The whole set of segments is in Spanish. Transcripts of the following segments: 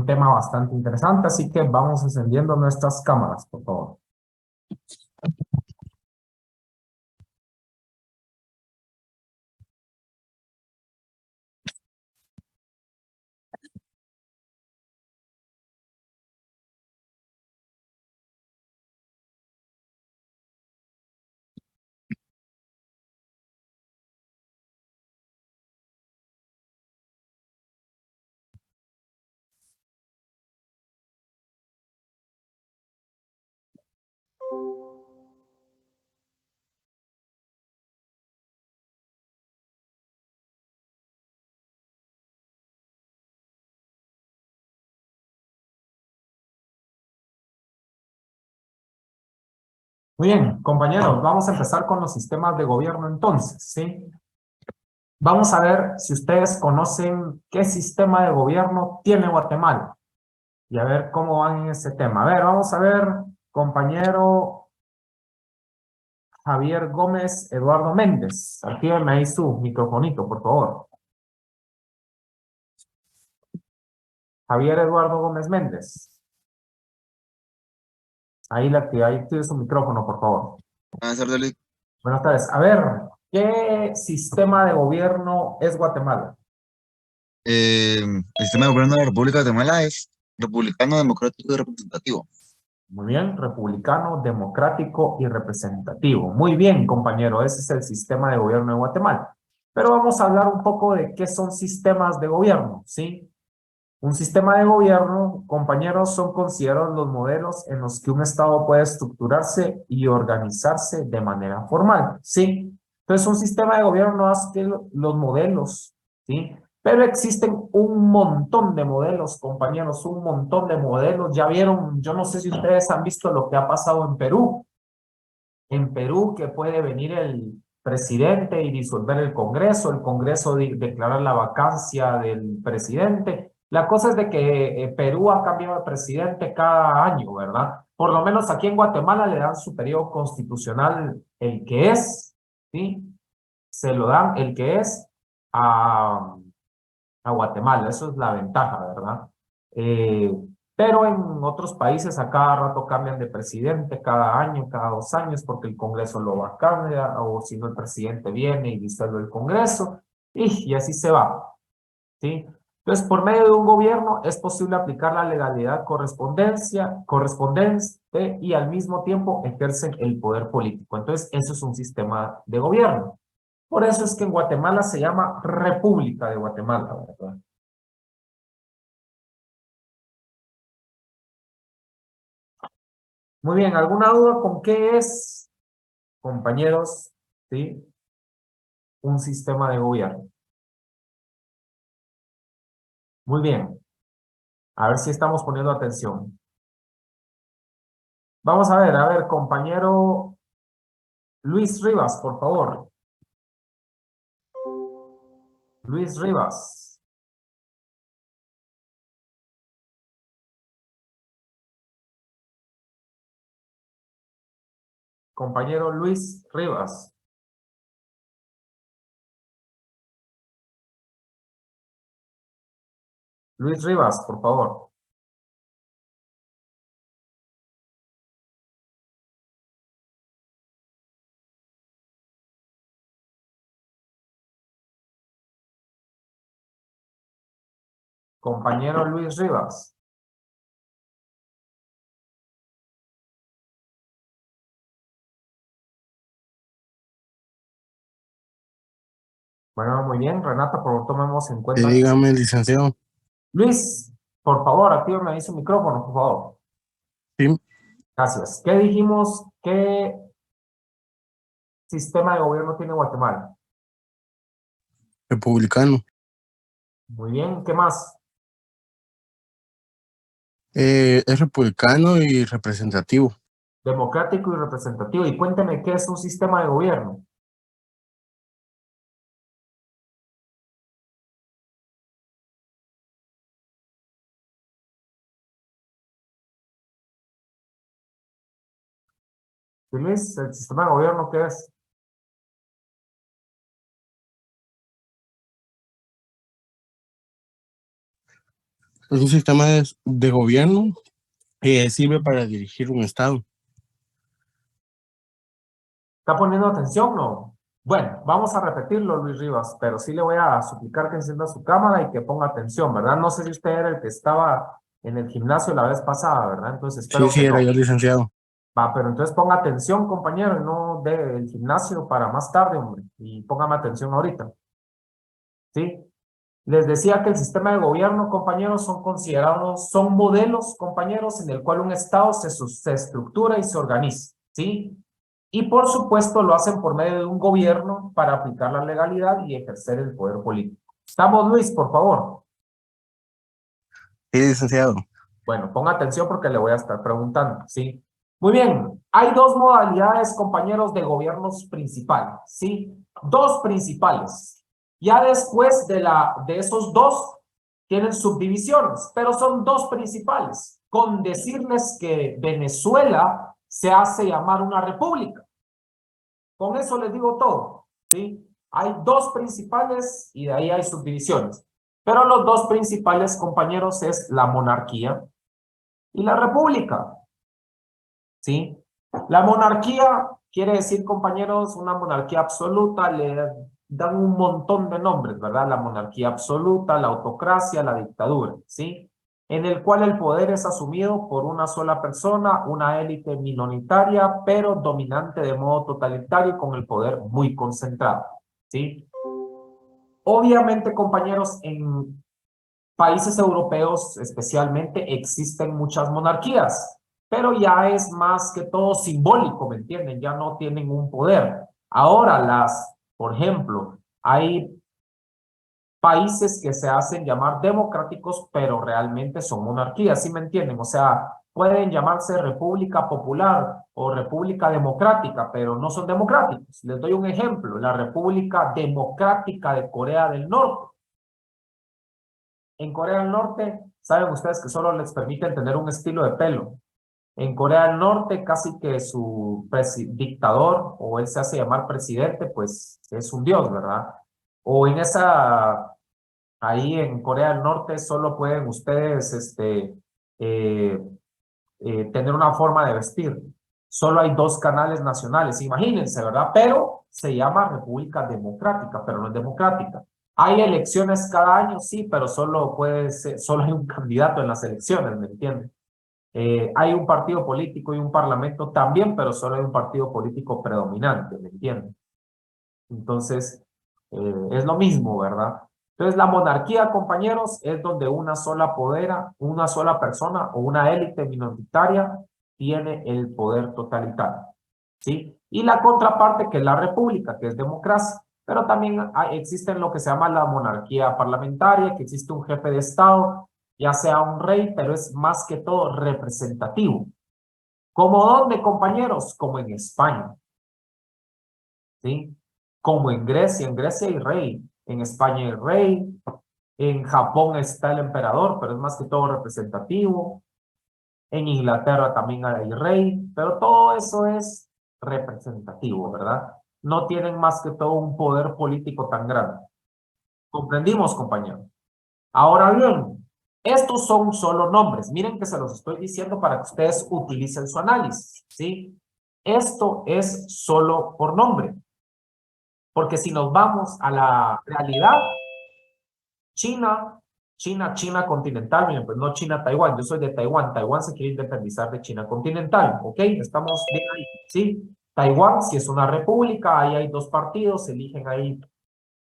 un tema bastante interesante, así que vamos encendiendo nuestras cámaras, por favor. Muy bien, compañeros, vamos a empezar con los sistemas de gobierno entonces, ¿sí? Vamos a ver si ustedes conocen qué sistema de gobierno tiene Guatemala y a ver cómo van en ese tema. A ver, vamos a ver, compañero Javier Gómez Eduardo Méndez. Actíveme ahí su microfonito, por favor. Javier Eduardo Gómez Méndez. Ahí tiene su micrófono, por favor. Buenas tardes, Luis. Buenas tardes. A ver, ¿qué sistema de gobierno es Guatemala? El sistema de gobierno de la República de Guatemala es republicano, democrático y representativo. Muy bien, republicano, democrático y representativo. Muy bien, compañero, ese es el sistema de gobierno de Guatemala. Pero vamos a hablar un poco de qué son sistemas de gobierno, ¿sí? Un sistema de gobierno, compañeros, son considerados los modelos en los que un Estado puede estructurarse y organizarse de manera formal, ¿sí? Entonces, un sistema de gobierno no es que los modelos, ¿sí? Pero existen un montón de modelos, compañeros, un montón de modelos. Ya vieron, yo no sé si ustedes han visto lo que ha pasado en Perú. En Perú, que puede venir el presidente y disolver el Congreso declarar la vacancia del presidente. La cosa es de que Perú ha cambiado de presidente cada año, ¿verdad? Por lo menos aquí en Guatemala le dan su periodo constitucional el que es, ¿sí? Se lo dan el que es a Guatemala, eso es la ventaja, ¿verdad? Eh, pero en otros países a cada rato cambian de presidente, cada año, cada 2 años, porque el Congreso lo va a cambiar, o si no el presidente viene y disuelve el Congreso, y así se va, ¿sí? Entonces, por medio de un gobierno es posible aplicar la legalidad correspondiente y al mismo tiempo ejercen el poder político. Entonces, eso es un sistema de gobierno. Por eso es que en Guatemala se llama República de Guatemala, ¿verdad? Muy bien, ¿alguna duda con qué es, compañeros, sí, un sistema de gobierno? Muy bien, a ver si estamos poniendo atención. Vamos a ver, compañero Luis Rivas, por favor. Luis Rivas. Compañero Luis Rivas. Luis Rivas, por favor. Compañero Luis Rivas. Bueno, muy bien, Renata, por favor, tomemos en cuenta. Dígame, licenciado. Luis, por favor, actívame ahí su micrófono, por favor. Sí, Gracias. ¿Qué dijimos? ¿Qué sistema de gobierno tiene Guatemala? republicano. Muy bien, ¿qué más? Es republicano y representativo. Democrático y representativo. Y cuénteme, ¿qué es un sistema de gobierno? ¿Sí, Luis? ¿El sistema de gobierno qué es? Es un sistema de gobierno que sirve para dirigir un estado. ¿Está poniendo atención? No. Bueno, vamos a repetirlo, Luis Rivas, pero sí le voy a suplicar que encienda su cámara y que ponga atención, ¿verdad? No sé si usted era el que estaba en el gimnasio la vez pasada, ¿verdad? Entonces Sí, espero sí, que era no. yo licenciado. Va, pero entonces ponga atención, compañero, y no dé el gimnasio para más tarde, hombre, y póngame atención ahorita, ¿sí? Les decía que el sistema de gobierno, compañeros, son modelos, compañeros, en el cual un Estado se estructura y se organiza, ¿sí? Y por supuesto lo hacen por medio de un gobierno para aplicar la legalidad y ejercer el poder político. ¿Estamos, Luis, por favor? Sí, licenciado. Bueno, ponga atención porque le voy a estar preguntando, ¿sí? Muy bien, hay dos modalidades, compañeros, de gobiernos principales, ¿sí? Dos principales. Ya después de esos dos, tienen subdivisiones, pero son dos principales. Con decirles que Venezuela se hace llamar una república. Con eso les digo todo, ¿sí? Hay dos principales y de ahí hay subdivisiones. Pero los dos principales, compañeros, es la monarquía y la república, ¿sí? La monarquía quiere decir, compañeros, una monarquía absoluta, le dan un montón de nombres, ¿verdad? La monarquía absoluta, la autocracia, la dictadura, ¿sí? En el cual el poder es asumido por una sola persona, una élite minoritaria, pero dominante de modo totalitario y con el poder muy concentrado, ¿sí? Obviamente, compañeros, en países europeos especialmente existen muchas monarquías, pero ya es más que todo simbólico, ¿me entienden? Ya no tienen un poder. Ahora por ejemplo, hay países que se hacen llamar democráticos, pero realmente son monarquías, ¿sí me entienden? O sea, pueden llamarse República Popular o República Democrática, pero no son democráticos. Les doy un ejemplo, la República Democrática de Corea del Norte. En Corea del Norte, saben ustedes que solo les permiten tener un estilo de pelo. En Corea del Norte, casi que su dictador, o él se hace llamar presidente, pues es un dios, ¿verdad? O ahí en Corea del Norte solo pueden ustedes, eh, tener una forma de vestir. Solo hay dos canales nacionales, imagínense, ¿verdad? Pero se llama República Democrática, pero no es democrática. Hay elecciones cada año, sí, pero solo hay un candidato en las elecciones, ¿me entienden? Hay un partido político y un parlamento también, pero solo hay un partido político predominante, ¿me entienden? Entonces, es lo mismo, ¿verdad? Entonces, la monarquía, compañeros, es donde una sola persona o una élite minoritaria tiene el poder totalitario, ¿sí? Y la contraparte, que es la república, que es democracia. Pero también existe lo que se llama la monarquía parlamentaria, que existe un jefe de Estado, ya sea un rey, pero es más que todo representativo. ¿Como dónde, compañeros? Como en España, ¿sí? Como en Grecia hay rey, en España hay rey, en Japón está el emperador, pero es más que todo representativo, en Inglaterra también hay rey, pero todo eso es representativo, ¿verdad? No tienen más que todo un poder político tan grande. ¿Comprendimos, compañeros? Ahora bien, estos son solo nombres. Miren que se los estoy diciendo para que ustedes utilicen su análisis, ¿sí? Esto es solo por nombre. Porque si nos vamos a la realidad, China continental, miren, pues no China-Taiwán, yo soy de Taiwán, Taiwán se quiere independizar de China continental, ¿ok? Estamos bien ahí, ¿sí? Taiwán, si es una república, ahí hay dos partidos, se eligen ahí,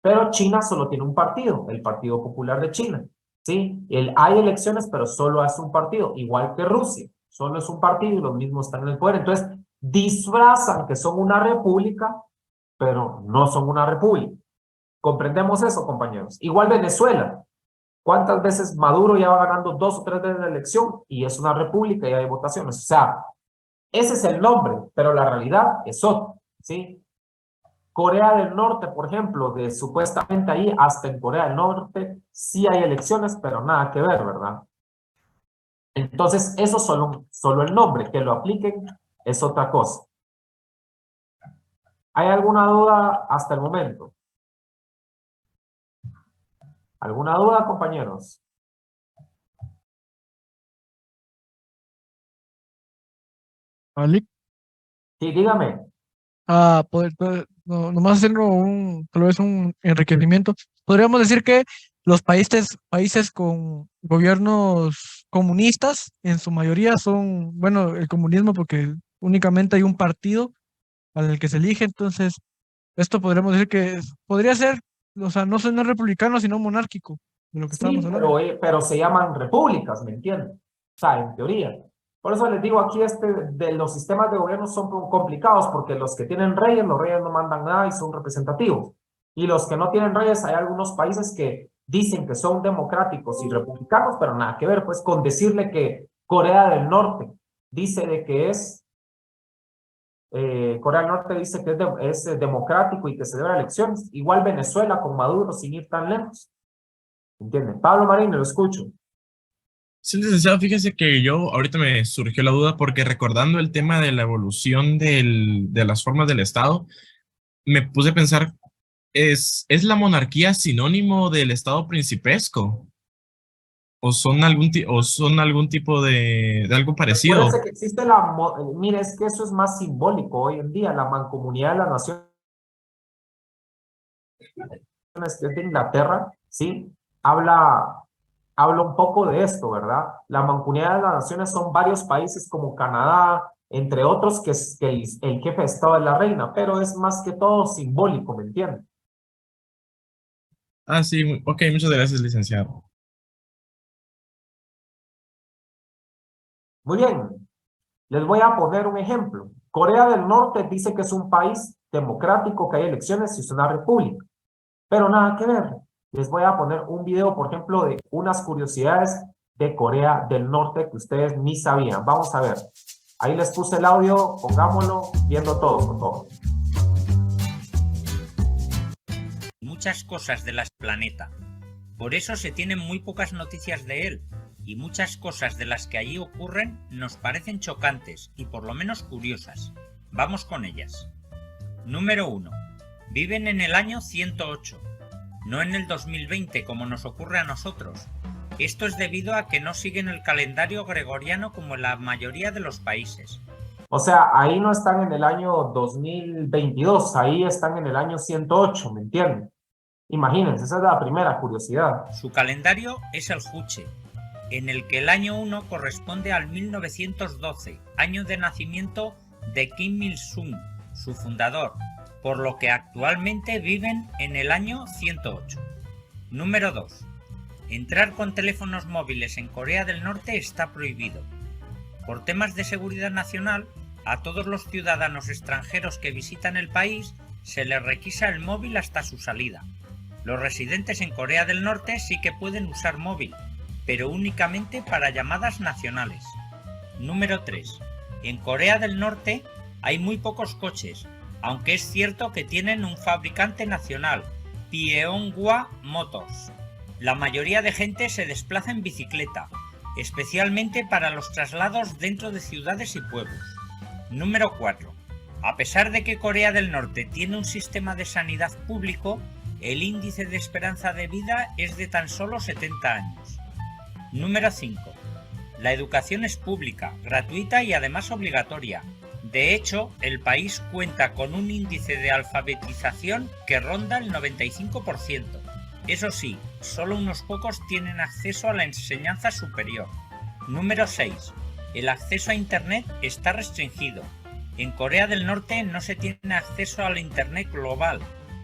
pero China solo tiene un partido, el Partido Popular de China, ¿sí? Hay elecciones, pero solo es un partido, igual que Rusia, solo es un partido y los mismos están en el poder, entonces disfrazan que son una república, pero no son una república. ¿Comprendemos eso, compañeros? Igual Venezuela. ¿Cuántas veces Maduro ya va ganando 2 o 3 veces la elección y es una república y hay votaciones? O sea, ese es el nombre, pero la realidad es otra, ¿sí? Corea del Norte, por ejemplo, de supuestamente ahí hasta en Corea del Norte sí hay elecciones, pero nada que ver, ¿verdad? Entonces, eso solo el nombre, que lo apliquen es otra cosa. ¿Hay alguna duda hasta el momento? ¿Alguna duda, compañeros? ¿Vale? Sí, dígame. Nomás haciendo tal vez un enriquecimiento. Podríamos decir que los países con gobiernos comunistas, en su mayoría son, bueno, el comunismo porque únicamente hay un partido al que se elige, entonces esto podríamos decir que podría ser, o sea, no republicano, sino monárquico, de lo que estábamos Sí, hablando. pero se llaman repúblicas, ¿me entienden? O sea, en teoría. Por eso les digo aquí, de los sistemas de gobierno son complicados, porque los que tienen reyes, los reyes no mandan nada y son representativos. Y los que no tienen reyes, hay algunos países que dicen que son democráticos y republicanos, pero nada que ver, pues con decirle que Corea del Norte dice de que Corea del Norte dice que es democrático y que celebra elecciones. Igual Venezuela con Maduro, sin ir tan lejos. ¿Entienden? Pablo Marín, lo escucho. Sí, licenciado, fíjese que yo ahorita me surgió la duda porque recordando el tema de la evolución de las formas del Estado, me puse a pensar, ¿es la monarquía sinónimo del Estado principesco? ¿O son algún tipo de algo Recuérdense parecido? que existe mire, es que eso es más simbólico hoy en día, la mancomunidad de las naciones que es de Inglaterra, ¿sí? Habla, habla un poco de esto, ¿verdad? La mancomunidad de las naciones son varios países como Canadá, entre otros, que, es, que el jefe de Estado es la reina, pero es más que todo simbólico, ¿me entienden? Ah, sí, ok, muchas gracias, licenciado. Muy bien, les voy a poner un ejemplo. Corea del Norte dice que es un país democrático, que hay elecciones y es una república. Pero nada que ver. Les voy a poner un video, por ejemplo, de unas curiosidades de Corea del Norte que ustedes ni sabían. Vamos a ver. Ahí les puse el audio, pongámoslo, viendo todo, por favor. Muchas cosas del planeta. Por eso se tienen muy pocas noticias de él, y muchas cosas de las que allí ocurren nos parecen chocantes y por lo menos curiosas. Vamos con ellas. Número 1. Viven en el año 108, no en el 2020 como nos ocurre a nosotros. Esto es debido a que no siguen el calendario gregoriano como en la mayoría de los países. O sea, ahí no están en el año 2022, ahí están en el año 108, ¿me entienden? Imagínense, esa es la primera curiosidad. Su calendario es el Juche, en el que el año 1 corresponde al 1912, año de nacimiento de Kim Il-sung, su fundador, por lo que actualmente viven en el año 108. Número 2. Entrar con teléfonos móviles en Corea del Norte está prohibido. Por temas de seguridad nacional, a todos los ciudadanos extranjeros que visitan el país se les requisa el móvil hasta su salida. Los residentes en Corea del Norte sí que pueden usar móvil, pero únicamente para llamadas nacionales. Número 3. En Corea del Norte hay muy pocos coches, aunque es cierto que tienen un fabricante nacional, Pyeonghwa Motors. La mayoría de gente se desplaza en bicicleta, especialmente para los traslados dentro de ciudades y pueblos. Número 4. A pesar de que Corea del Norte tiene un sistema de sanidad público, el índice de esperanza de vida es de tan solo 70 años. Número 5. La educación es pública, gratuita y además obligatoria. De hecho, el país cuenta con un índice de alfabetización que ronda el 95%. Eso sí, solo unos pocos tienen acceso a la enseñanza superior. Número 6. El acceso a Internet está restringido. En Corea del Norte no se tiene acceso al Internet global,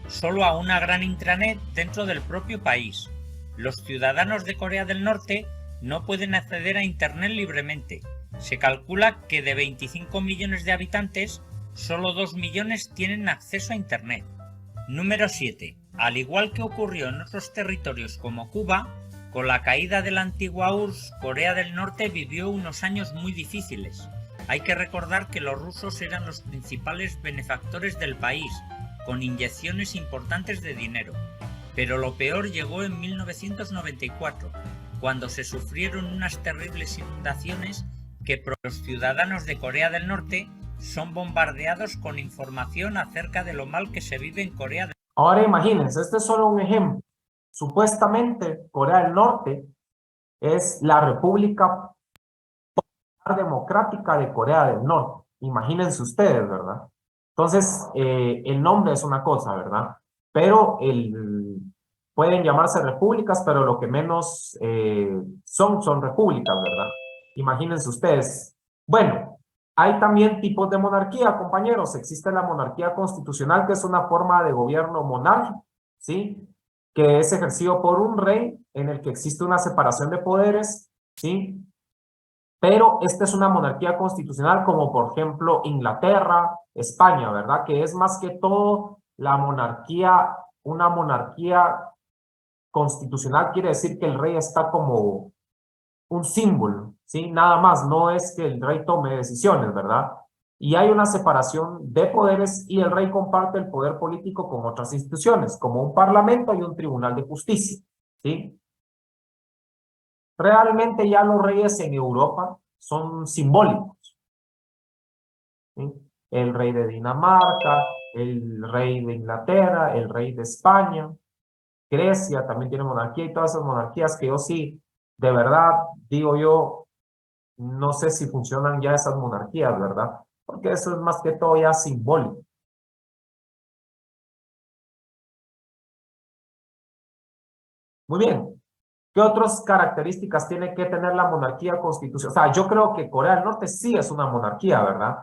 solo a una gran intranet dentro del propio país. Los ciudadanos de Corea del Norte no pueden acceder a Internet libremente. Se calcula que de 25 millones de habitantes, solo 2 millones tienen acceso a Internet. Número 7. Al igual que ocurrió en otros territorios como Cuba, con la caída de la antigua URSS, Corea del Norte vivió unos años muy difíciles. Hay que recordar que los rusos eran los principales benefactores del país, con inyecciones importantes de dinero. Pero lo peor llegó en 1994, cuando se sufrieron unas terribles inundaciones que por los ciudadanos de Corea del Norte son bombardeados con información acerca de lo mal que se vive en Corea del Norte. Ahora imagínense, este es solo un ejemplo. Supuestamente, Corea del Norte es la República Democrática de Corea del Norte. Imagínense ustedes, ¿verdad? Entonces, el nombre es una cosa, ¿verdad? Pero pueden llamarse repúblicas, pero lo que menos son repúblicas, ¿verdad? Imagínense ustedes. Bueno, hay también tipos de monarquía, compañeros. Existe la monarquía constitucional, que es una forma de gobierno monárquico, ¿sí? Que es ejercido por un rey en el que existe una separación de poderes, ¿sí? Pero esta es una monarquía constitucional como por ejemplo Inglaterra, España, ¿verdad? Que es más que todo la monarquía, una monarquía constitucional quiere decir que el rey está como un símbolo, ¿sí? Nada más, no es que el rey tome decisiones, ¿verdad? Y hay una separación de poderes y el rey comparte el poder político con otras instituciones, como un parlamento y un tribunal de justicia, ¿sí? Realmente ya los reyes en Europa son simbólicos, ¿sí? El rey de Dinamarca, el rey de Inglaterra, el rey de España, Grecia también tiene monarquía y todas esas monarquías que yo sí, de verdad, digo yo, no sé si funcionan ya esas monarquías, ¿verdad? Porque eso es más que todo ya simbólico. Muy bien. ¿Qué otras características tiene que tener la monarquía constitucional? O sea, yo creo que Corea del Norte sí es una monarquía, ¿verdad?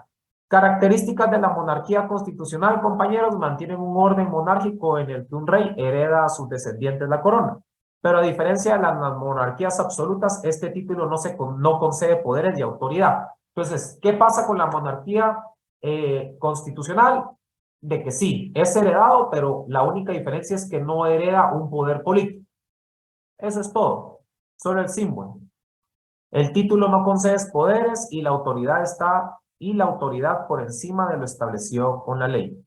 Características de la monarquía constitucional, compañeros, mantienen un orden monárquico en el que un rey hereda a sus descendientes la corona. Pero a diferencia de las monarquías absolutas, este título no concede poderes y autoridad. Entonces, ¿qué pasa con la monarquía constitucional? De que sí, es heredado, pero la única diferencia es que no hereda un poder político. Eso es todo, solo el símbolo. El título no concede poderes y la autoridad por encima de lo establecido con la ley.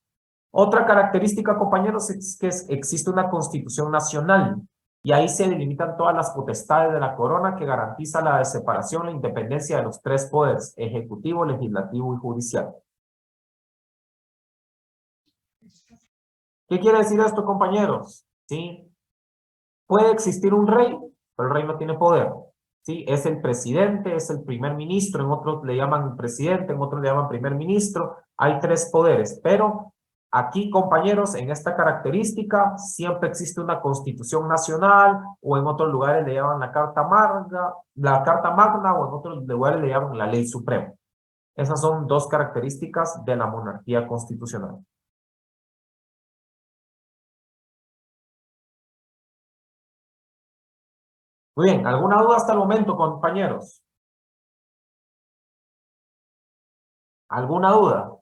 Otra característica, compañeros, es que existe una constitución nacional y ahí se delimitan todas las potestades de la corona que garantiza la separación, la independencia de los tres poderes, ejecutivo, legislativo y judicial. ¿Qué quiere decir esto, compañeros? ¿Sí? Puede existir un rey, pero el rey no tiene poder. ¿Sí? Es el presidente, es el primer ministro, en otros le llaman presidente, en otros le llaman primer ministro. Hay tres poderes, pero aquí, compañeros, en esta característica siempre existe una constitución nacional o en otros lugares le llaman la carta magna o en otros lugares le llaman la ley suprema. Esas son dos características de la monarquía constitucional. Muy bien, ¿alguna duda hasta el momento, compañeros? ¿Alguna duda?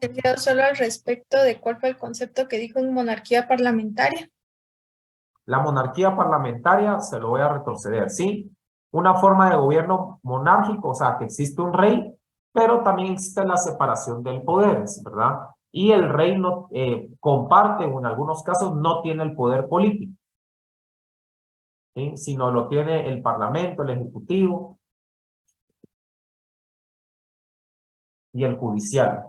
Te quedó solo al respecto de cuál fue el concepto que dijo en monarquía parlamentaria. La monarquía parlamentaria, se lo voy a retroceder, ¿sí? Una forma de gobierno monárquico, o sea, que existe un rey, pero también existe la separación del poder, ¿verdad? Y el rey no comparte, o en algunos casos no tiene el poder político, ¿sí? Sino lo tiene el parlamento, el ejecutivo y el judicial.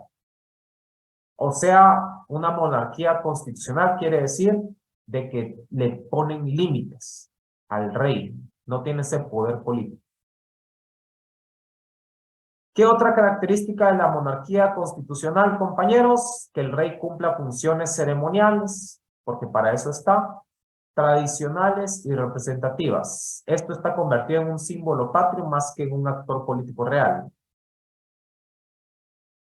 O sea, una monarquía constitucional quiere decir de que le ponen límites al rey, no tiene ese poder político. ¿Qué otra característica de la monarquía constitucional, compañeros? Que el rey cumpla funciones ceremoniales, porque para eso está, tradicionales y representativas. Esto está convertido en un símbolo patrio más que en un actor político real.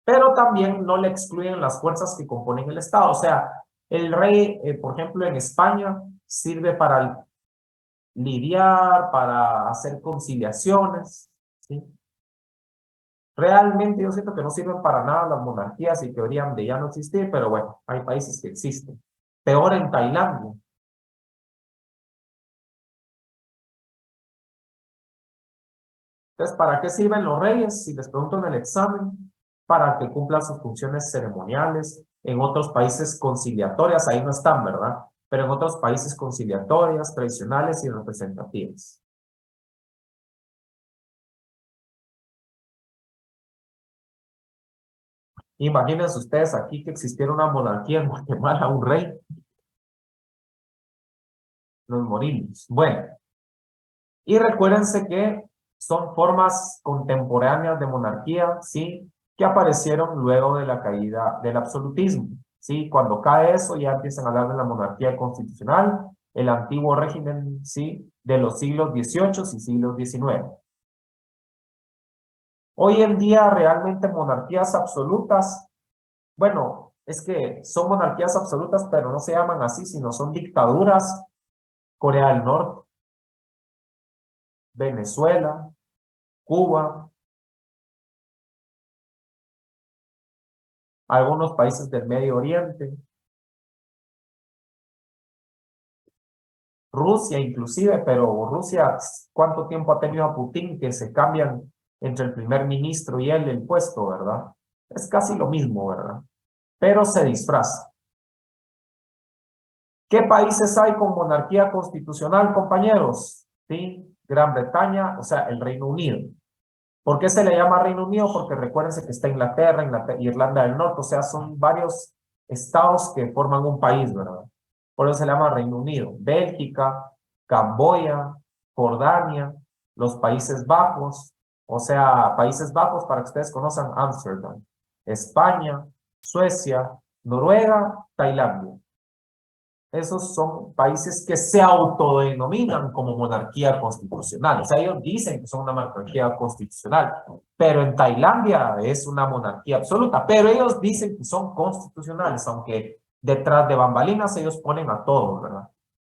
Pero también no le excluyen las fuerzas que componen el Estado. O sea, el rey, por ejemplo, en España, sirve para lidiar, para hacer conciliaciones, ¿sí? Realmente yo siento que no sirven para nada las monarquías y que deberían de ya no existir, pero bueno, hay países que existen. Peor en Tailandia. Entonces, ¿para qué sirven los reyes? Si les pregunto en el examen, para que cumplan sus funciones ceremoniales. En otros países conciliatorias, ahí no están, ¿verdad? Pero en otros países conciliatorias, tradicionales y representativas. Imagínense ustedes aquí que existiera una monarquía en Guatemala, un rey. Nos morimos. Bueno, y recuérdense que son formas contemporáneas de monarquía, ¿sí? que aparecieron luego de la caída del absolutismo. ¿Sí? Cuando cae eso, ya empiezan a hablar de la monarquía constitucional, el antiguo régimen, ¿sí? De los siglos XVIII y siglos XIX. Hoy en día, realmente monarquías absolutas, bueno, es que son monarquías absolutas, pero no se llaman así, sino son dictaduras. Corea del Norte, Venezuela, Cuba, algunos países del Medio Oriente, Rusia inclusive, pero Rusia, ¿cuánto tiempo ha tenido a Putin que se cambian entre el primer ministro y él el puesto, verdad? Es casi lo mismo, ¿verdad? Pero se disfraza. ¿Qué países hay con monarquía constitucional, compañeros? ¿Sí? Gran Bretaña, o sea, el Reino Unido. ¿Por qué se le llama Reino Unido? Porque recuérdense que está Inglaterra, Irlanda del Norte, o sea, son varios estados que forman un país, ¿verdad? Por eso se le llama Reino Unido. Bélgica, Camboya, Jordania, los Países Bajos, o sea, Países Bajos, para que ustedes conozcan, Ámsterdam, España, Suecia, Noruega, Tailandia. Esos son países que se autodenominan como monarquía constitucional. O sea, ellos dicen que son una monarquía constitucional, pero en Tailandia es una monarquía absoluta. Pero ellos dicen que son constitucionales, aunque detrás de bambalinas ellos ponen a todos, ¿verdad?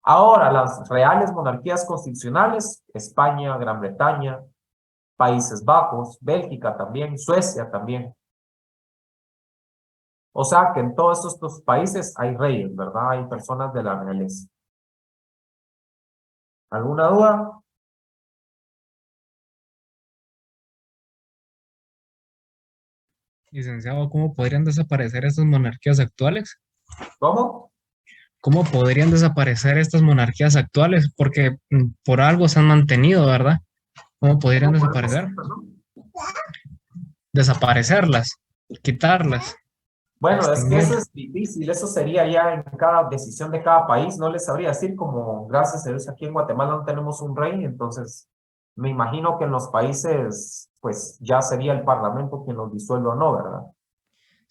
Ahora, las reales monarquías constitucionales, España, Gran Bretaña, Países Bajos, Bélgica también, Suecia también. O sea que en todos estos países hay reyes, ¿verdad? Hay personas de la realeza. ¿Alguna duda? Licenciado, ¿cómo podrían desaparecer estas monarquías actuales? ¿Cómo? ¿Cómo podrían desaparecer estas monarquías actuales? Porque por algo se han mantenido, ¿verdad? ¿Cómo podrían ¿Cómo podemos desaparecer? hacer, perdón? Desaparecerlas, quitarlas, Bueno, es que eso extinguirlas. es difícil, eso sería ya en cada decisión de cada país, no les sabría decir, como gracias a Dios aquí en Guatemala no tenemos un rey, entonces me imagino que en los países, pues ya sería el parlamento quien los disuelva o no, ¿verdad?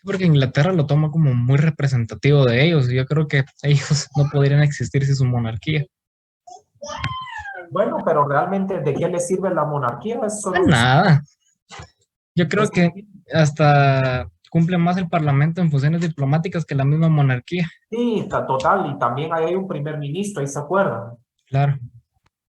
Porque Inglaterra lo toma como muy representativo de ellos. Y yo creo que ellos no podrían existir sin su monarquía. Bueno, pero realmente, ¿de qué les sirve la monarquía? Es Pues solo nada, yo creo es que hasta cumple más el parlamento en funciones diplomáticas que la misma monarquía. sí, total, y también ahí hay un primer ministro, ahí se acuerdan. Claro.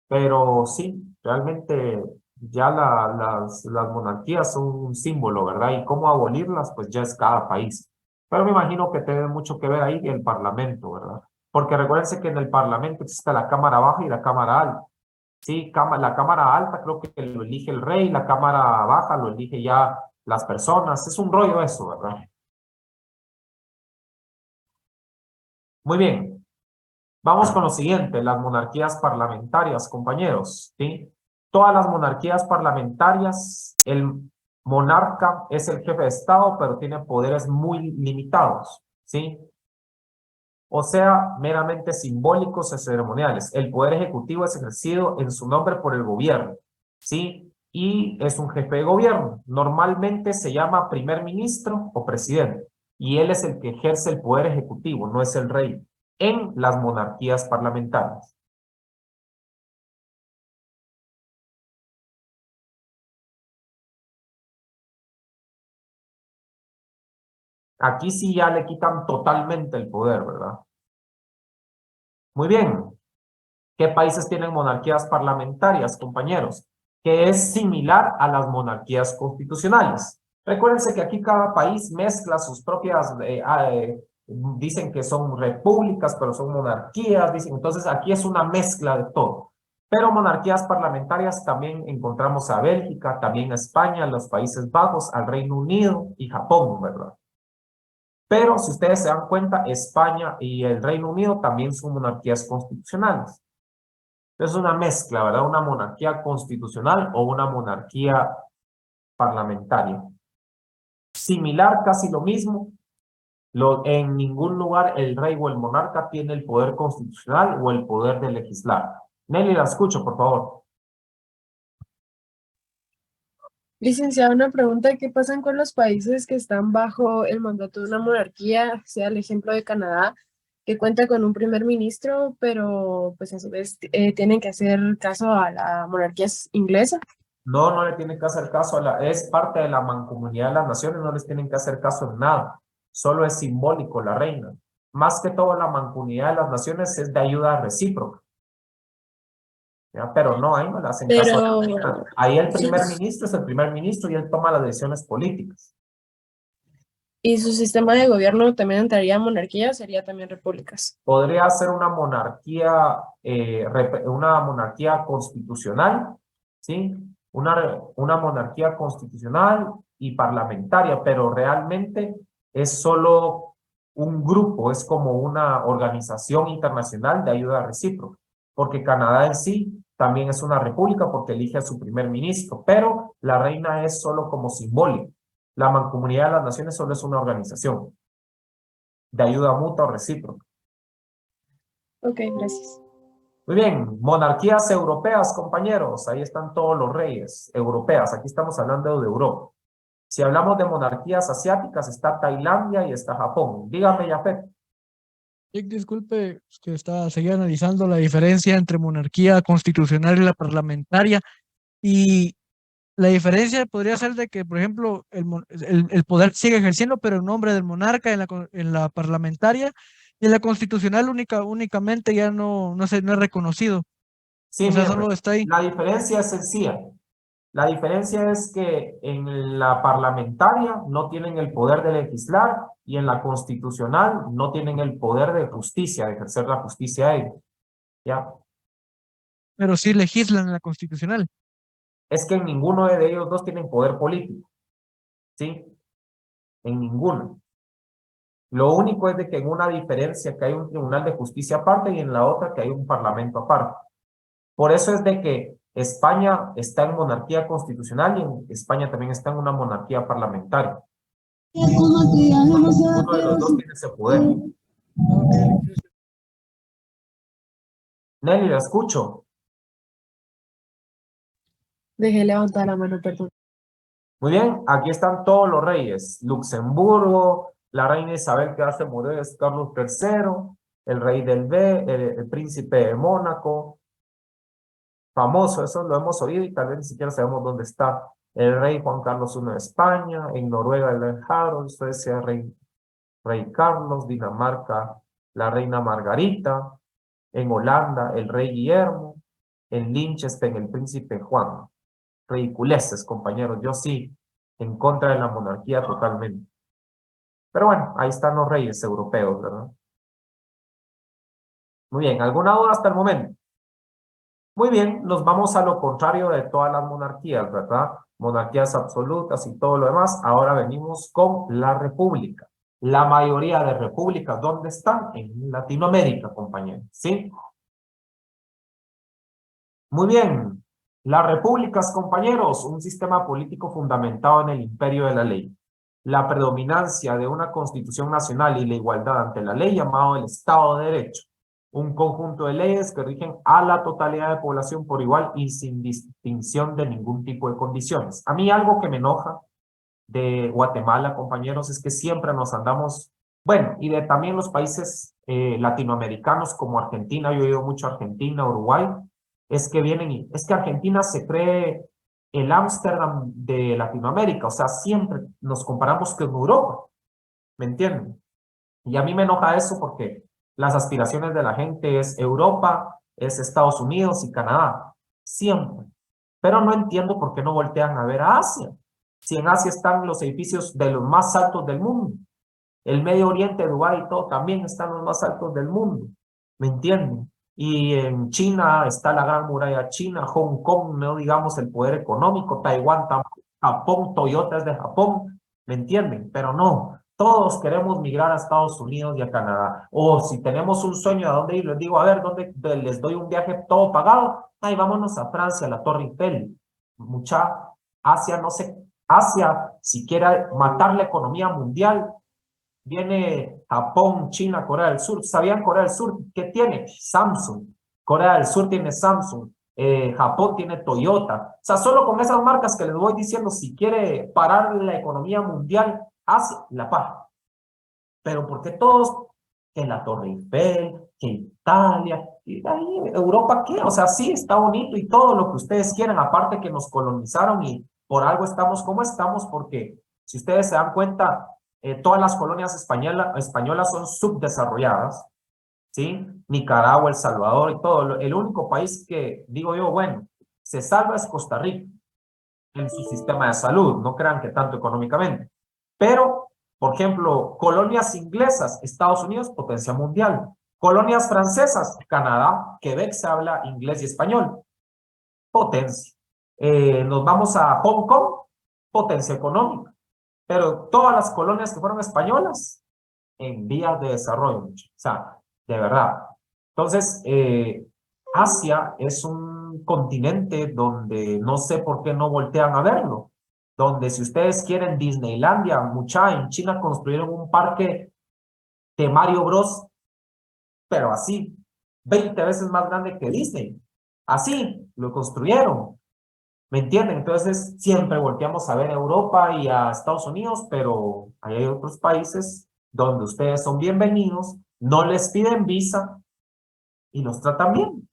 Pero sí, realmente ya las monarquías son un símbolo, ¿verdad? Y cómo abolirlas, pues ya es cada país. Pero me imagino que tiene mucho que ver ahí el parlamento, ¿verdad? Porque recuérdense que en el parlamento existe la cámara baja y la cámara alta. Sí, la cámara alta creo que lo elige el rey, la cámara baja lo elige ya las personas. Es un rollo eso, ¿verdad? Muy bien. Vamos con lo siguiente, las monarquías parlamentarias, compañeros, ¿sí? Todas las monarquías parlamentarias, el monarca es el jefe de Estado, pero tiene poderes muy limitados, ¿sí? O sea, meramente simbólicos y ceremoniales. El poder ejecutivo es ejercido en su nombre por el gobierno, ¿sí? Y es un jefe de gobierno. Normalmente se llama primer ministro o presidente, y él es el que ejerce el poder ejecutivo, no es el rey en las monarquías parlamentarias. Aquí sí ya le quitan totalmente el poder, ¿verdad? Muy bien. ¿Qué países tienen monarquías parlamentarias, compañeros? Que es similar a las monarquías constitucionales. Recuérdense que aquí cada país mezcla sus propias, dicen que son repúblicas, pero son monarquías, dicen, entonces aquí es una mezcla de todo. Pero monarquías parlamentarias también encontramos a Bélgica, también a España, a los Países Bajos, al Reino Unido y Japón, ¿verdad? Pero si ustedes se dan cuenta, España y el Reino Unido también son monarquías constitucionales. Es una mezcla, ¿verdad? Una monarquía constitucional o una monarquía parlamentaria. Similar, casi lo mismo. En ningún lugar el rey o el monarca tiene el poder constitucional o el poder de legislar. Nelly, la escucho, por favor. Licenciado, una pregunta, ¿qué pasan con los países que están bajo el mandato de una monarquía, sea el ejemplo de Canadá, que cuenta con un primer ministro, pero pues a su vez tienen que hacer caso a la monarquía inglesa? No, no le tienen que hacer caso es parte de la mancomunidad de las naciones, no les tienen que hacer caso en nada. Solo es simbólico la reina. Más que todo la mancomunidad de las naciones es de ayuda recíproca. ¿Ya? Pero no, ahí no le hacen caso a la Pero reina. Ahí el primer ministro es el primer ministro y él toma las decisiones políticas. ¿y su sistema de gobierno también entraría en monarquía o sería también repúblicas? Podría ser una monarquía constitucional, ¿sí? Una monarquía constitucional y parlamentaria, pero realmente es solo un grupo, es como una organización internacional de ayuda recíproca, porque Canadá en sí también es una república porque elige a su primer ministro, pero la reina es solo como simbólico. La Mancomunidad de las Naciones solo es una organización de ayuda mutua o recíproca. Ok, gracias. Muy bien, monarquías europeas, compañeros, ahí están todos los reyes europeas, aquí estamos hablando de Europa. Si hablamos de monarquías asiáticas, está Tailandia y está Japón. Dígame, Jafet. Disculpe, es que seguía analizando la diferencia entre monarquía constitucional y la parlamentaria. Y la diferencia podría ser de que, por ejemplo, el poder sigue ejerciendo, pero en nombre del monarca en la parlamentaria, y en la constitucional únicamente ya no es reconocido. Sí, O sea, mire, solo está ahí. la diferencia es sencilla. La diferencia es que en la parlamentaria no tienen el poder de legislar y en la constitucional no tienen el poder de justicia, de ejercer la justicia a ellos. ¿Ya? Pero sí legislan en la constitucional. Es que en ninguno de ellos dos tienen poder político. ¿Sí? En ninguno. Lo único es de que en una diferencia que hay un tribunal de justicia aparte y en la otra que hay un parlamento aparte. Por eso es de que España está en monarquía constitucional y en España también está en una monarquía parlamentaria. Uno de los dos tiene ese poder. Ok, Nelly, la escucho. Dejé levantar la mano, perdón. Muy bien, aquí están todos los reyes. Luxemburgo, la reina Isabel que hace morir es Carlos III, el rey del el príncipe de Mónaco, famoso, eso lo hemos oído y tal vez ni siquiera sabemos dónde está. El rey Juan Carlos I de España, en Noruega el rey Harold, Suecia rey Carlos, Dinamarca la reina Margarita, en Holanda el rey Guillermo, en Liechtenstein el príncipe Juan. Ridiculeces, compañeros, yo sí, en contra de la monarquía totalmente. Pero bueno, ahí están los reyes europeos, ¿verdad? Muy bien, ¿alguna duda hasta el momento? Muy bien, nos vamos a lo contrario de todas las monarquías, ¿verdad? Monarquías absolutas y todo lo demás. Ahora venimos con la república. La mayoría de repúblicas, ¿dónde están? En Latinoamérica, compañeros, ¿sí? Muy bien. Las repúblicas, compañeros, un sistema político fundamentado en el imperio de la ley. La predominancia de una constitución nacional y la igualdad ante la ley, llamado el Estado de Derecho. Un conjunto de leyes que rigen a la totalidad de población por igual y sin distinción de ningún tipo de condiciones. A mí algo que me enoja de Guatemala, compañeros, es que siempre nos andamos, bueno, y de también los países latinoamericanos como Argentina, yo he ido mucho a Argentina, Uruguay, es que vienen y, es que Argentina se cree el Ámsterdam de Latinoamérica, o sea, siempre nos comparamos con Europa, ¿me entienden? Y a mí me enoja eso porque las aspiraciones de la gente es Europa, es Estados Unidos y Canadá, siempre. Pero no entiendo por qué no voltean a ver a Asia. Si en Asia están los edificios de los más altos del mundo, el Medio Oriente, Dubái y todo también están los más altos del mundo, ¿me entienden? Y en China está la Gran Muralla China, Hong Kong, no digamos el poder económico, Taiwán, Japón, Toyota es de Japón, ¿me entienden? Pero no, todos queremos migrar a Estados Unidos y a Canadá. O si tenemos un sueño a dónde ir, les digo, a ver, ¿dónde les doy un viaje todo pagado? Ay, vámonos a Francia, a la Torre Eiffel. Mucha Asia, no sé, Asia, si quiere matar la economía mundial, viene Japón, China, Corea del Sur. ¿Sabían Corea del Sur qué tiene? Samsung. Corea del Sur tiene Samsung. Japón tiene Toyota. O sea, solo con esas marcas que les voy diciendo, si quiere parar la economía mundial, Asia la para. Pero ¿por qué todos? Que la Torre Eiffel, que Italia, y ahí Europa, ¿qué? O sea, sí, está bonito y todo lo que ustedes quieran, aparte que nos colonizaron y por algo estamos como estamos, porque si ustedes se dan cuenta, todas las colonias españolas son subdesarrolladas, ¿sí? Nicaragua, El Salvador y todo. El único país que, digo yo, bueno, se salva es Costa Rica en su sistema de salud, no crean que tanto económicamente. Pero, por ejemplo, colonias inglesas, Estados Unidos, potencia mundial. Colonias francesas, Canadá, Quebec se habla inglés y español, potencia. Nos vamos a Hong Kong, potencia económica. Pero todas las colonias que fueron españolas, en vías de desarrollo, o sea, de verdad. Entonces, Asia es un continente donde no sé por qué no voltean a verlo, donde si ustedes quieren Disneylandia, mucha, en China construyeron un parque de Mario Bros, pero así, 20 veces más grande que Disney. Así, lo construyeron. ¿Me entienden? Entonces, siempre volteamos a ver a Europa y a Estados Unidos, pero hay otros países donde ustedes son bienvenidos, no les piden visa y los tratan bien.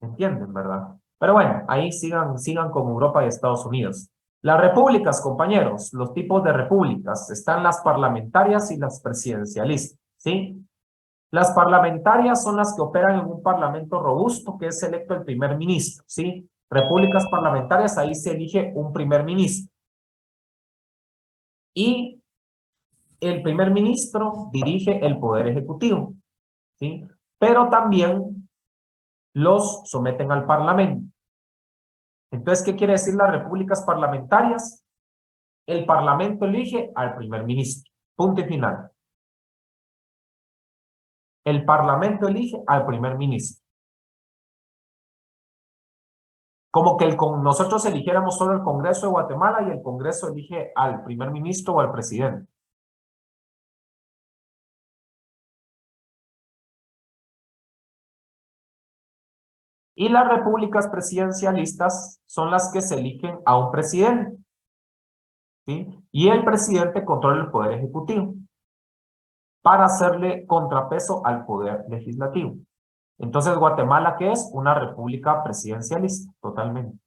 ¿Me entienden, verdad? Pero bueno, ahí sigan con Europa y Estados Unidos. Las repúblicas, compañeros, los tipos de repúblicas, están las parlamentarias y las presidencialistas, ¿sí? Las parlamentarias son las que operan en un parlamento robusto que es electo el primer ministro, ¿sí? Repúblicas parlamentarias, ahí se elige un primer ministro. Y el primer ministro dirige el poder ejecutivo, ¿sí? Pero también los someten al parlamento. Entonces, ¿qué quiere decir las repúblicas parlamentarias? El parlamento elige al primer ministro. Punto y final. El parlamento elige al primer ministro. Como que nosotros eligiéramos solo el Congreso de Guatemala y el Congreso elige al primer ministro o al presidente. Y las repúblicas presidencialistas son las que se eligen a un presidente, ¿sí? Y el presidente controla el poder ejecutivo para hacerle contrapeso al poder legislativo. Entonces, Guatemala, ¿qué es? Una república presidencialista, totalmente.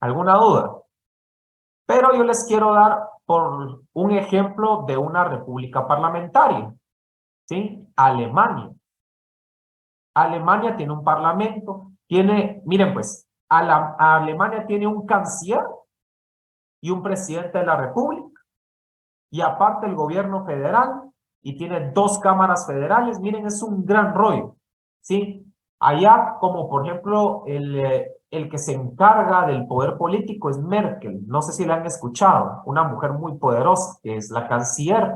¿Alguna duda? Pero yo les quiero dar por un ejemplo de una república parlamentaria, ¿sí? Alemania. Alemania tiene un parlamento, miren pues, Alemania tiene un canciller y un presidente de la república, y aparte el gobierno federal, y tiene 2 cámaras federales. Miren, es un gran rollo, ¿sí? Allá, como por ejemplo, el que se encarga del poder político es Merkel. No sé si la han escuchado, una mujer muy poderosa, que es la canciller.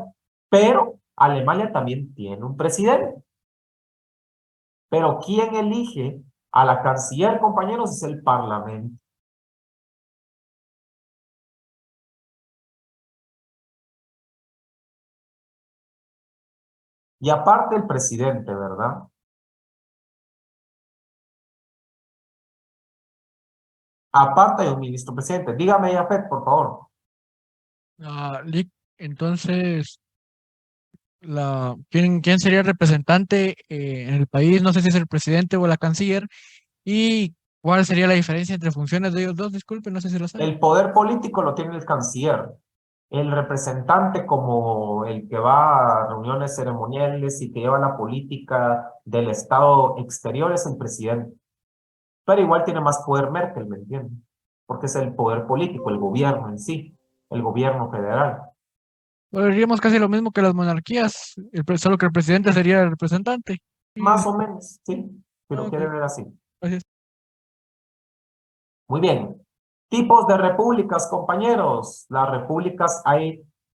Pero Alemania también tiene un presidente. Pero ¿quién elige a la canciller, compañeros? Es el parlamento. Y aparte el presidente, ¿verdad? Aparte hay un ministro presidente. Dígame, Jafet, por favor. Lick, entonces, ¿quién sería el representante en el país? No sé si es el presidente o la canciller. ¿Y cuál sería la diferencia entre funciones de ellos dos? Disculpe, no sé si lo saben. El poder político lo tiene el canciller. El representante, como el que va a reuniones ceremoniales y que lleva la política del Estado exterior, es el presidente. Pero igual tiene más poder Merkel, ¿me entienden? Porque es el poder político, el gobierno en sí, el gobierno federal. Bueno, diríamos casi lo mismo que las monarquías, solo que el presidente sería el representante. Más o menos, sí, si lo Ok. quieren ver así. Gracias. Muy bien. Tipos de repúblicas, compañeros. Las repúblicas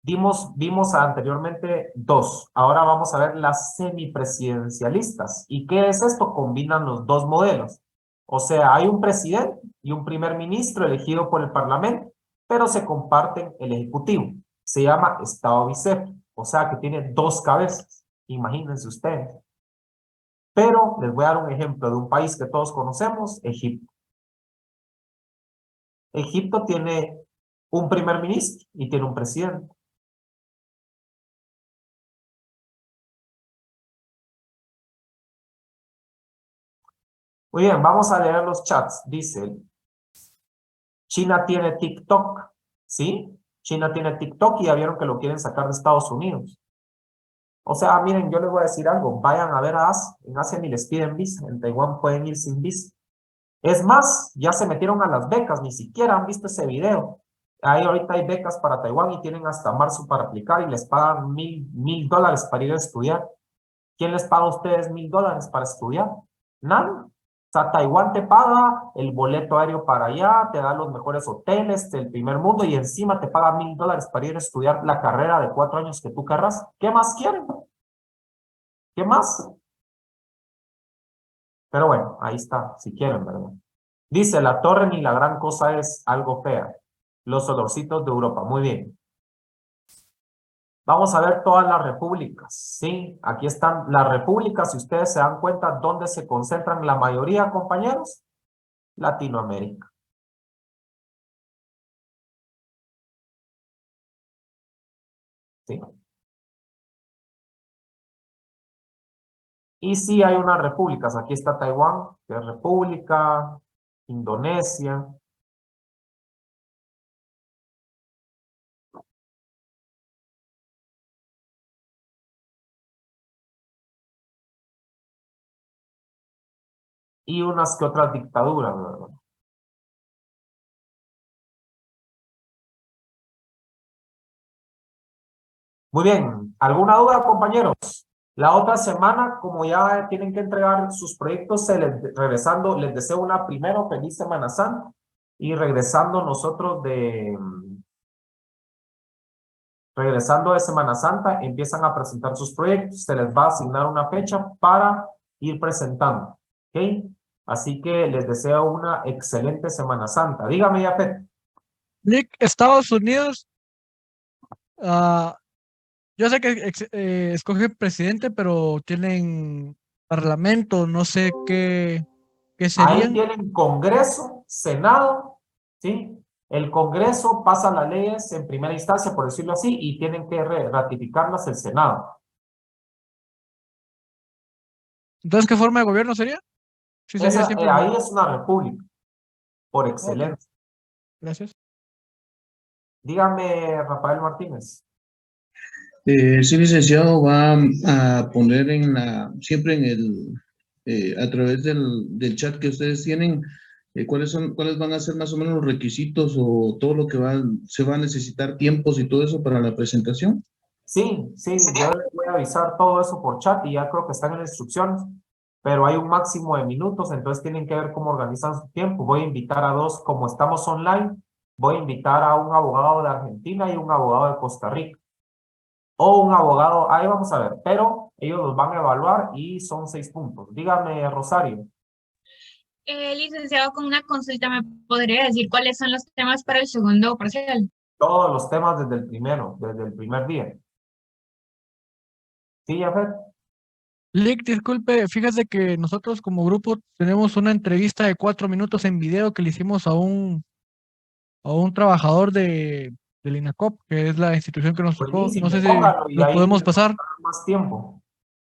vimos anteriormente 2. Ahora vamos a ver las semipresidencialistas. ¿Y qué es esto? Combinan los 2 modelos. O sea, hay un presidente y un primer ministro elegido por el parlamento, pero se comparten el ejecutivo. Se llama Estado bicéfalo, o sea que tiene 2 cabezas. Imagínense ustedes. Pero les voy a dar un ejemplo de un país que todos conocemos, Egipto. Egipto tiene un primer ministro y tiene un presidente. Muy bien, vamos a leer los chats. Dice, China tiene TikTok, ¿sí? China tiene TikTok y ya vieron que lo quieren sacar de Estados Unidos. O sea, miren, yo les voy a decir algo. Vayan a ver a Asia. En Asia ni les piden visa. En Taiwán pueden ir sin visa. Es más, ya se metieron a las becas. Ni siquiera han visto ese video. Ahí ahorita hay becas para Taiwán y tienen hasta marzo para aplicar y les pagan $1,000 para ir a estudiar. ¿Quién les paga a ustedes $1,000 para estudiar? Nada. O sea, Taiwán te paga el boleto aéreo para allá, te da los mejores hoteles del primer mundo y encima te paga $1,000 para ir a estudiar la carrera de 4 años que tú querrás. ¿Qué más quieren? ¿Qué más? Pero bueno, ahí está, si quieren, ¿verdad? Dice, la torre ni la gran cosa es algo fea. Los olorcitos de Europa. Muy bien. Vamos a ver todas las repúblicas, ¿sí? Aquí están las repúblicas, si ustedes se dan cuenta, ¿dónde se concentran la mayoría, compañeros? Latinoamérica. ¿Sí? Y sí hay unas repúblicas, aquí está Taiwán, que es república, Indonesia. Y unas que otras dictaduras, ¿verdad? Muy bien, ¿alguna duda, compañeros? La otra semana, como ya tienen que entregar sus proyectos, regresando, les deseo una primero feliz Semana Santa y regresando nosotros regresando de Semana Santa, empiezan a presentar sus proyectos, se les va a asignar una fecha para ir presentando, ¿ok? Así que les deseo una excelente Semana Santa. Dígame, Yafet. Nick, Estados Unidos, yo sé que escoge presidente, pero tienen parlamento, no sé qué Ahí serían. tienen Congreso, Senado, ¿sí? El Congreso pasa las leyes en primera instancia, por decirlo así, y tienen que ratificarlas el Senado. Entonces, ¿qué forma de gobierno sería? Sí, sería siempre. Ahí es una república, por Ok, excelencia. gracias. Dígame, Rafael Martínez. Sí, licenciado, va a poner siempre a través del chat que ustedes tienen, cuáles van a ser más o menos los requisitos o todo lo que se va a necesitar, tiempos y todo eso para la presentación. Sí, yo les voy a avisar todo eso por chat y ya creo que están en las instrucciones, pero hay un máximo de minutos, entonces tienen que ver cómo organizan su tiempo. Voy a invitar a dos, como estamos online, voy a invitar a un abogado de Argentina y un abogado de Costa Rica. O un abogado, ahí vamos a ver, pero ellos los van a evaluar y son 6 puntos. Dígame, Rosario. Licenciado, con una consulta, ¿me podría decir cuáles son los temas para el segundo parcial? Todos los temas desde el primer día. Sí, Jafet. Lick, disculpe, fíjese que nosotros como grupo tenemos una entrevista de 4 minutos en video que le hicimos a un trabajador del INACOP, que es la institución que nos tocó. Buenísimo, No sé si póngalo y lo ahí podemos pasar. más tiempo.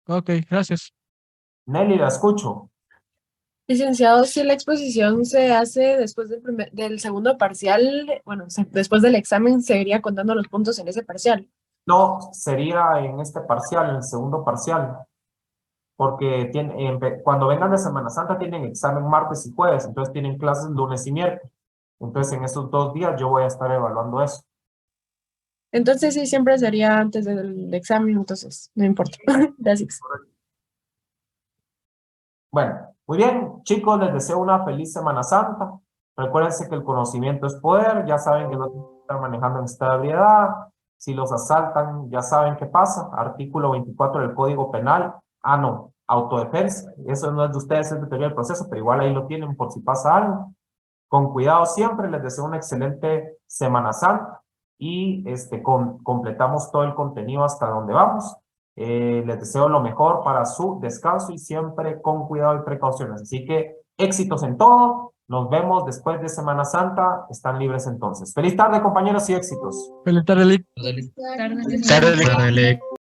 Ok, gracias. Nelly, la escucho. Licenciado, si la exposición se hace después del segundo parcial, bueno, después del examen, seguiría contando los puntos en ese parcial. No, sería en este parcial, en el segundo parcial. Porque cuando vengan de Semana Santa tienen examen martes y jueves, entonces tienen clases lunes y miércoles. Entonces en esos 2 días yo voy a estar evaluando eso. Entonces sí, siempre sería antes del examen, entonces no importa. Gracias. Bueno, muy bien, chicos, les deseo una feliz Semana Santa. Recuérdense que el conocimiento es poder, ya saben que no tienen que estar manejando en esta ebriedad. Si los asaltan, ya saben qué pasa. Artículo 24 del Código Penal. Ah, no, autodefensa. Eso no es de ustedes, es de teoría del proceso, pero igual ahí lo tienen por si pasa algo. Con cuidado siempre, les deseo una excelente Semana Santa y completamos todo el contenido hasta donde vamos. Les deseo lo mejor para su descanso y siempre con cuidado y precauciones. Así que éxitos en todo. Nos vemos después de Semana Santa. Están libres entonces. Feliz tarde, compañeros, y éxitos. Feliz tarde, Lick. Tarde. Dale.